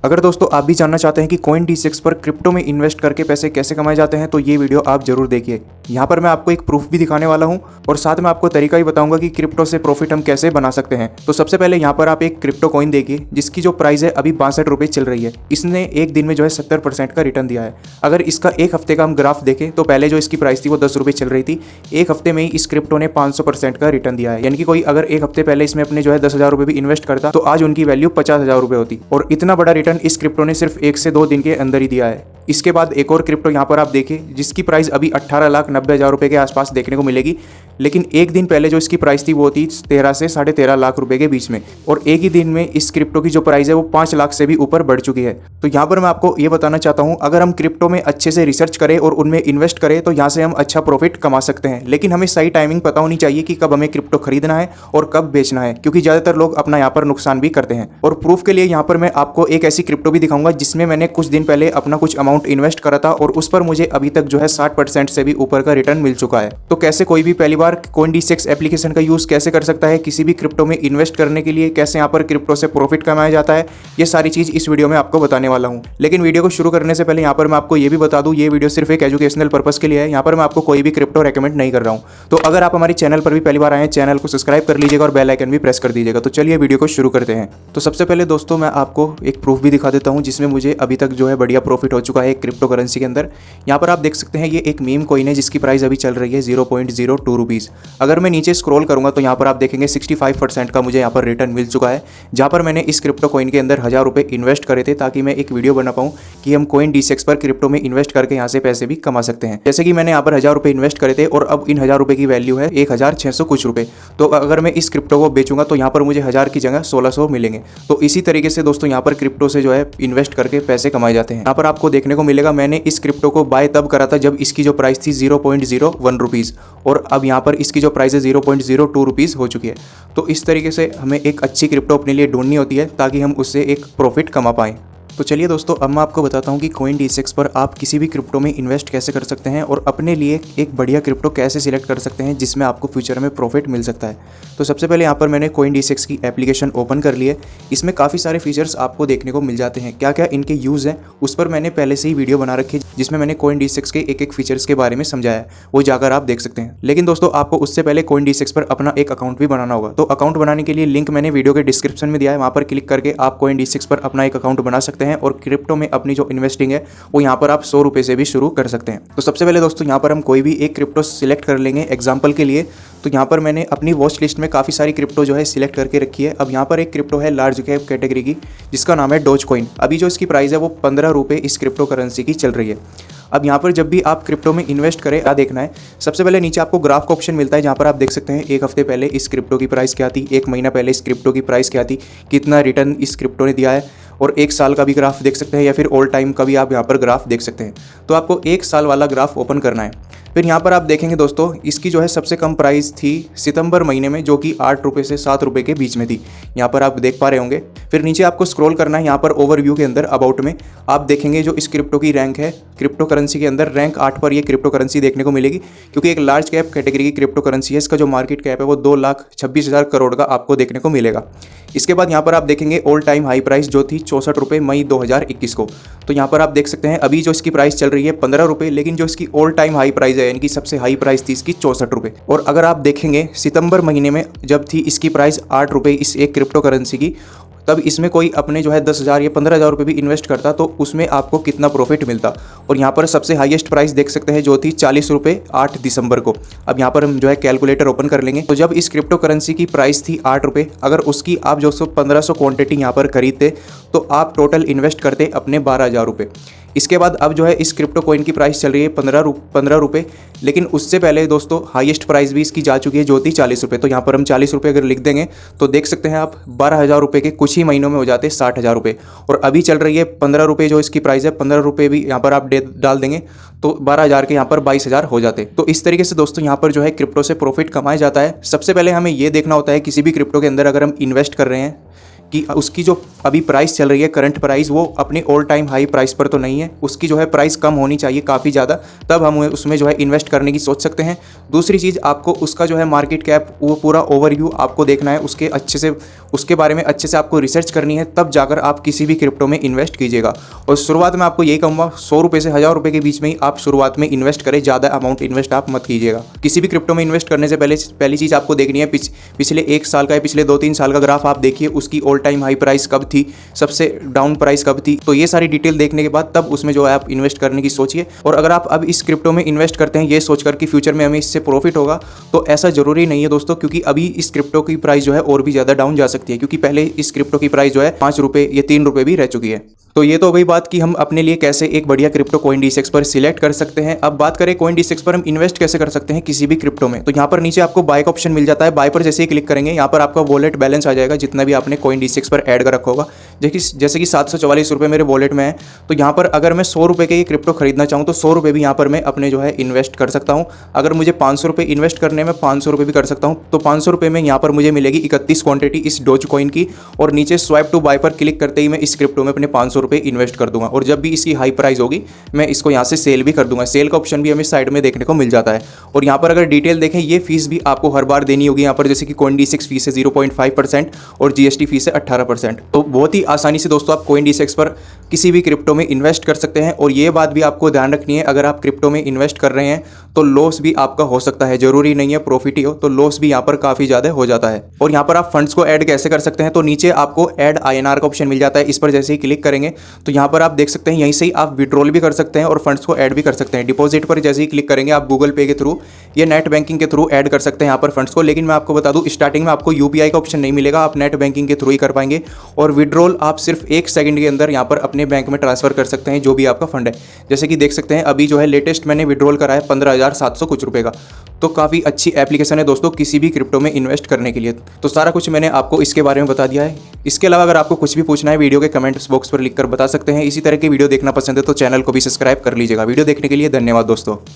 अगर दोस्तों आप भी जानना चाहते हैं कि Coin-D6 पर क्रिप्टो में इन्वेस्ट करके पैसे कैसे कमाए जाते हैं तो ये वीडियो आप जरूर देखिए। यहाँ पर मैं आपको एक प्रूफ भी दिखाने वाला हूँ और साथ में आपको तरीका भी बताऊंगा कि क्रिप्टो से प्रॉफिट हम कैसे बना सकते हैं। तो सबसे पहले यहाँ पर आप एक क्रिप्टो कॉइन देखिए जिसकी जो प्राइस है अभी 62 रुपये चल रही है। इसने एक दिन में जो है 70% का रिटर्न दिया है। अगर इसका एक हफ्ते का हम ग्राफ देखें तो पहले जो इसकी प्राइस थी वो 10 रुपये चल रही थी। एक हफ्ते में ही इस क्रिप्टो ने 500% का रिटर्न दिया है। यानी कि कोई अगर एक हफ्ते पहले इसमें अपने जो है 10,000 रुपये भी इन्वेस्ट करता तो आज उनकी वैल्यू 50,000 रुपये होती। और इतना बड़ा रिटर्न इस क्रिप्टो ने सिर्फ 1 से 2 दिन के अंदर ही दिया है। इसके बाद एक और क्रिप्टो यहाँ पर आप देखिए जिसकी प्राइस अभी 18,90,000 रुपये के आसपास देखने को मिलेगी। लेकिन एक दिन पहले जो इसकी प्राइस थी वो थी 13 से 13.5 लाख रुपए के बीच में। और एक ही दिन में इस क्रिप्टो की जो प्राइस है वो 5 लाख से भी ऊपर बढ़ चुकी है। तो यहाँ पर मैं आपको ये बताना चाहता हूँ, अगर हम क्रिप्टो में अच्छे से रिसर्च करें और उनमें इन्वेस्ट करें तो यहाँ से हम अच्छा प्रॉफिट कमा सकते हैं। लेकिन हमें सही टाइमिंग पता होनी चाहिए कि कब हमें क्रिप्टो खरीदना है और कब बेचना है, क्योंकि ज़्यादातर लोग अपना यहाँ पर नुकसान भी करते हैं। और प्रूफ के लिए यहाँ पर मैं आपको एक ऐसी क्रिप्टो भी दिखाऊंगा जिसमें मैंने कुछ दिन पहले अपना कुछ अमाउंट इन्वेस्ट करा था और उस पर मुझे अभी तक जो है 60% से भी ऊपर का रिटर्न मिल चुका है। तो कैसे कोई भी पहली बार Coin-D6 एप्लीकेशन का यूज कैसे कर सकता है किसी भी क्रिप्टो में इन्वेस्ट करने के लिए, कैसे यहाँ पर क्रिप्टो से प्रॉफिट कमाया जाता है, ये सारी चीज इस वीडियो में आपको बताने वाला हूँ। लेकिन वीडियो को शुरू करने से पहले यहाँ पर मैं आपको ये भी बता दूं, ये वीडियो सिर्फ एक एजुकेशनल पर्पस के लिए है। यहाँ पर मैं आपको कोई भी क्रिप्टो रेकमेंड नहीं कर रहा हूँ। तो अगर आप हमारे चैनल पर भी पहली बार आए हैं, चैनल को सब्सक्राइब कर लीजिएगा और बेल आइकन भी प्रेस कर दीजिएगा। तो चलिए वीडियो को शुरू करते हैं। तो सबसे पहले दोस्तों मैं आपको एक प्रूफ भी दिखा देता हूँ जिसमें मुझे अभी तक जो है बढ़िया प्रॉफिट हो चुका है क्रिप्टो करेंसी के अंदर। यहाँ पर आप देख सकते हैं ये एक मीम कॉइन है जिसकी प्राइस अभी चल रही है 0.02 रुपीज़। अगर मैं नीचे स्क्रॉल करूंगा तो यहाँ पर आप देखेंगे 65% का मुझे यहाँ पर रिटर्न मिल चुका है, जहाँ पर मैंने इस क्रिप्टो कॉइन के अंदर 1000 रुपये इन्वेस्ट करे थे ताकि मैं एक वीडियो बना पाऊँ कि हम Coin-D6 पर क्रिप्टो में इन्वेस्ट करके यहाँ से पैसे भी कमा सकते हैं। जैसे कि मैंने यहाँ पर 1000 रुपये इन्वेस्ट करे थे और अब इन 1000 रुपये की वैल्यू है 1600 कुछ रुपये। तो अगर मैं इस क्रिप्टो को बेचूंगा तो यहाँ पर मुझे 1000 की जगह 1600 मिलेंगे। तो इसी तरीके से दोस्तों यहाँ पर क्रिप्टो से जो है इन्वेस्ट करके पैसे कमाए जाते हैं। यहाँ पर आपको देखने को मिलेगा मैंने इस क्रिप्टो को बाय तब करा था जब इसकी जो प्राइस थी 0.01 रुपीज़ और अब यहाँ पर इसकी जो प्राइस है 0.02 रुपीज़ हो चुकी है। तो इस तरीके से हमें एक अच्छी क्रिप्टो अपने लिए ढूंढनी होती है ताकि हम उससे एक प्रॉफिट कमा पाएँ। तो चलिए दोस्तों अब मैं आपको बताता हूँ कि Coin-D6 पर आप किसी भी क्रिप्टो में इन्वेस्ट कैसे कर सकते हैं और अपने लिए एक बढ़िया क्रिप्टो कैसे सिलेक्ट कर सकते हैं जिसमें आपको फ्यूचर में प्रॉफिट मिल सकता है। तो सबसे पहले यहाँ पर मैंने Coin-D6 की एप्लीकेशन ओपन कर ली है। इसमें काफ़ी सारे फीचर्स आपको देखने को मिल जाते हैं। क्या क्या इनके यूज़ हैं उस पर मैंने पहले से ही वीडियो बना रखी है जिसमें मैंने Coin-D6 के एक फीचर्स के बारे में समझाया है, वो जाकर आप देख सकते हैं। लेकिन दोस्तों आपको उससे पहले Coin-D6 पर अपना एक अकाउंट भी बनाना होगा। तो अकाउंट बनाने के लिए लिंक मैंने वीडियो के डिस्क्रिप्शन में दिया है, वहाँ पर क्लिक करके आप Coin-D6 पर अपना एक अकाउंट बना सकते हैं और क्रिप्टो अपनी जो इन्वेस्टिंग है वो यहाँ पर आप 100 रुपये से भी शुरू कर सकते हैं। तो सबसे पहले दोस्तों यहाँ पर हम कोई भी एक क्रिप्टो सिलेक्ट कर लेंगे एग्जांपल के लिए। तो यहाँ पर मैंने अपनी वॉच लिस्ट में काफ़ी सारी क्रिप्टो जो है सिलेक्ट करके रखी है। अब यहाँ पर एक क्रिप्टो है लार्ज कैप कैटेगरी की जिसका नाम है डोजकॉइन। अभी जो इसकी प्राइस है वो 15 रुपये इस क्रिप्टो करेंसी की चल रही है। अब यहाँ पर जब भी आप क्रिप्टो में इन्वेस्ट करें क्या देखना है, सबसे पहले नीचे आपको ग्राफ का ऑप्शन मिलता है जहाँ पर आप देख सकते हैं एक हफ्ते पहले इस क्रिप्टो की प्राइस क्या थी, एक महीना पहले इस क्रिप्टो की प्राइस क्या थी, कितना रिटर्न इस क्रिप्टो ने दिया है, और एक साल का भी ग्राफ देख सकते हैं या फिर ऑल टाइम का भी आप यहाँ पर ग्राफ देख सकते हैं। तो आपको एक साल वाला ग्राफ ओपन करना है। फिर यहाँ पर आप देखेंगे दोस्तों इसकी जो है सबसे कम प्राइस थी सितंबर महीने में जो कि 8 रुपये से 7 रुपये के बीच में थी, यहाँ पर आप देख पा रहे होंगे। फिर नीचे आपको स्क्रॉल करना है, यहाँ पर ओवरव्यू के अंदर अबाउट में आप देखेंगे जो इस क्रिप्टो की रैंक है क्रिप्टो करेंसी के अंदर रैंक 8 पर ये क्रिप्टो करेंसी देखने को मिलेगी, क्योंकि एक लार्ज कैप कैटेगरी की क्रिप्टो करेंसी है। इसका जो मार्केट कैप है वो 2,26,000 करोड़ का आपको देखने को मिलेगा। इसके बाद यहाँ पर आप देखेंगे ऑल टाइम हाई प्राइस जो थी 64 रुपये मई 2021 को। तो यहाँ पर आप देख सकते हैं अभी जो इसकी प्राइस चल रही है 15 रुपये, लेकिन जो इसकी ऑल टाइम हाई प्राइस है यानी कि सबसे हाई प्राइस थी इसकी 64 रुपये। और अगर आप देखेंगे सितंबर महीने में जब थी इसकी प्राइस 8 रुपये इस एक क्रिप्टो करेंसी की, तब इसमें कोई अपने जो है 10,000 या 15,000 रुपये भी इन्वेस्ट करता तो उसमें आपको कितना प्रॉफिट मिलता। और यहाँ पर सबसे हाईएस्ट प्राइस देख सकते हैं जो थी 40 रुपये 8 दिसंबर को। अब यहाँ पर हम जो है कैलकुलेटर ओपन कर लेंगे। तो जब इस क्रिप्टो करेंसी की प्राइस थी 8 रुपये, अगर उसकी आप जो 1500 क्वांटिटी यहाँ पर खरीदते तो आप टोटल इन्वेस्ट करते अपने 12,000 रुपये। इसके बाद अब जो है इस क्रिप्टो कॉइन की प्राइस चल रही है 15 रुपये, लेकिन उससे पहले दोस्तों हाईएस्ट प्राइस भी इसकी जा चुकी है जो थी 40 रुपये। तो यहाँ पर हम 40 रुपये अगर लिख देंगे तो देख सकते हैं आप 12,000 रुपये के कुछ ही महीनों में हो जाते 60,000 रुपये। और अभी चल रही है 15 रुपये जो इसकी प्राइस है, 15 रुपये भी यहाँ पर आप डाल देंगे तो 12,000 के यहाँ पर 22,000 हो जाते। तो इस तरीके से दोस्तों यहाँ पर जो है क्रिप्टो से प्रॉफिट कमाया जाता है। सबसे पहले हमें ये देखना होता है किसी भी क्रिप्टो के अंदर अगर हम इन्वेस्ट कर रहे हैं कि उसकी जो अभी प्राइस चल रही है, करंट प्राइस, वो अपने ऑल टाइम हाई प्राइस पर तो नहीं है, उसकी जो है प्राइस कम होनी चाहिए काफ़ी ज़्यादा, तब हम उसमें जो है इन्वेस्ट करने की सोच सकते हैं। दूसरी चीज़, आपको उसका जो है मार्केट कैप, वो पूरा ओवरव्यू आपको देखना है, उसके बारे में अच्छे से आपको रिसर्च करनी है, तब जाकर आप किसी भी क्रिप्टो में इन्वेस्ट कीजिएगा। और शुरुआत में आपको यही कहूँगा, 100 रुपये से 1000 रुपये के बीच में ही आप शुरुआत में इन्वेस्ट करें, ज़्यादा अमाउंट इन्वेस्ट आप मत कीजिएगा। किसी भी क्रिप्टो में इन्वेस्ट करने से पहली चीज़ आपको देखनी है, पिछले 1 साल का या पिछले 2-3 साल का ग्राफ आप देखिए, उसकी ऑल टाइम हाई प्राइस कब थी, सबसे डाउन प्राइस कब थी। तो ये सारी डिटेल देखने के बाद तब उसमें जो है आप इन्वेस्ट करने की सोचिए। और अगर आप अब इस क्रिप्टो में इन्वेस्ट करते हैं ये सोचकर कि फ्यूचर में हमें इससे प्रॉफिट होगा, तो ऐसा जरूरी नहीं है दोस्तों, क्योंकि अभी इस क्रिप्टो की प्राइस जो है और भी ज़्यादा डाउन जा सकती है, क्योंकि पहले इस क्रिप्टो की प्राइस जो है 5 रुपये या 3 रुपये भी रह चुकी है। तो ये तो हो गई बात कि हम अपने लिए कैसे एक बढ़िया क्रिप्टो CoinDCX पर सिलेक्ट कर सकते हैं। अब बात करें CoinDCX पर हम इन्वेस्ट कैसे कर सकते हैं किसी भी क्रिप्टो में। तो यहाँ पर नीचे आपको बाय का ऑप्शन मिल जाता है। बाय पर जैसे ही क्लिक करेंगे, यहाँ पर आपका वॉलेट बैलेंस आ जाएगा, जितना भी आपने CoinDCX पर ऐड कर रखा होगा। जैसे कि 744 रुपये मेरे वॉलेट में है। तो यहाँ पर अगर मैं 100 रुपये के ये क्रिप्टो खरीदना चाहूँ तो 100 रुपये भी यहाँ पर मैं अपने जो है इन्वेस्ट कर सकता हूँ। अगर मुझे 500 रुपये इन्वेस्ट करने में 500 रुपये भी कर सकता हूँ। तो 500 रुपये में यहाँ पर मुझे मिलेगी 31 क्वांटिटी इस डोज कॉइन की, और नीचे स्वाइप टू बाय पर क्लिक करते ही मैं इस क्रिप्टो में अपने 500 रुपये इन्वेस्ट कर दूंगा। और जब भी इसकी हाई प्राइस होगी मैं इसको यहाँ से सेल भी कर दूंगा। सेल का ऑप्शन भी हमें साइड में देखने को मिल जाता है। और यहाँ पर अगर डिटेल देखें, ये फीस भी आपको हर बार देनी होगी। यहाँ पर जैसे कि CoinDCX फीस है 0.5% और GST फीस है 18%। तो बहुत ही आसानी से दोस्तों आप CoinDCX पर किसी भी क्रिप्टो में इन्वेस्ट कर सकते हैं। और ये बात भी आपको ध्यान रखनी है, अगर आप क्रिप्टो में इन्वेस्ट कर रहे हैं तो लॉस भी आपका हो सकता है, जरूरी नहीं है प्रॉफिट ही हो, तो लॉस भी यहाँ पर काफ़ी ज़्यादा हो जाता है। और यहाँ पर आप फंड्स को ऐड कैसे कर सकते हैं, तो नीचे आपको ऐड INR का ऑप्शन मिल जाता है। इस पर जैसे ही क्लिक करेंगे तो यहाँ पर आप देख सकते हैं, यहीं से ही आप विड्रॉल भी कर सकते हैं और फंड्स को ऐड भी कर सकते हैं। डिपॉजिट पर जैसे ही क्लिक करेंगे आप गूगल पे के थ्रू या नेट बैंकिंग के थ्रू ऐड कर सकते हैं यहाँ पर फंड्स को। लेकिन मैं आपको बता दूँ, स्टार्टिंग में आपको UPI का ऑप्शन नहीं मिलेगा, आप नेट बैंकिंग के थ्रू ही कर पाएंगे। और विड्रॉल आप सिर्फ 1 सेकंड के अंदर यहाँ पर अपने बैंक में ट्रांसफर कर सकते हैं, जो भी आपका फंड है। जैसे कि देख सकते हैं अभी जो है लेटेस्ट मैंने विड्रॉल करा है 15,700 कुछ रुपए का। तो काफ़ी अच्छी एप्लीकेशन है दोस्तों किसी भी क्रिप्टो में इन्वेस्ट करने के लिए। तो सारा कुछ मैंने आपको इसके बारे में बता दिया है। इसके अलावा अगर आपको कुछ भी पूछना है, वीडियो के कमेंट्स बॉक्स पर लिखकर बता सकते हैं। इसी तरह की वीडियो देखना पसंद है तो चैनल को भी सब्सक्राइब कर लीजिएगा। वीडियो देखने के लिए धन्यवाद दोस्तों।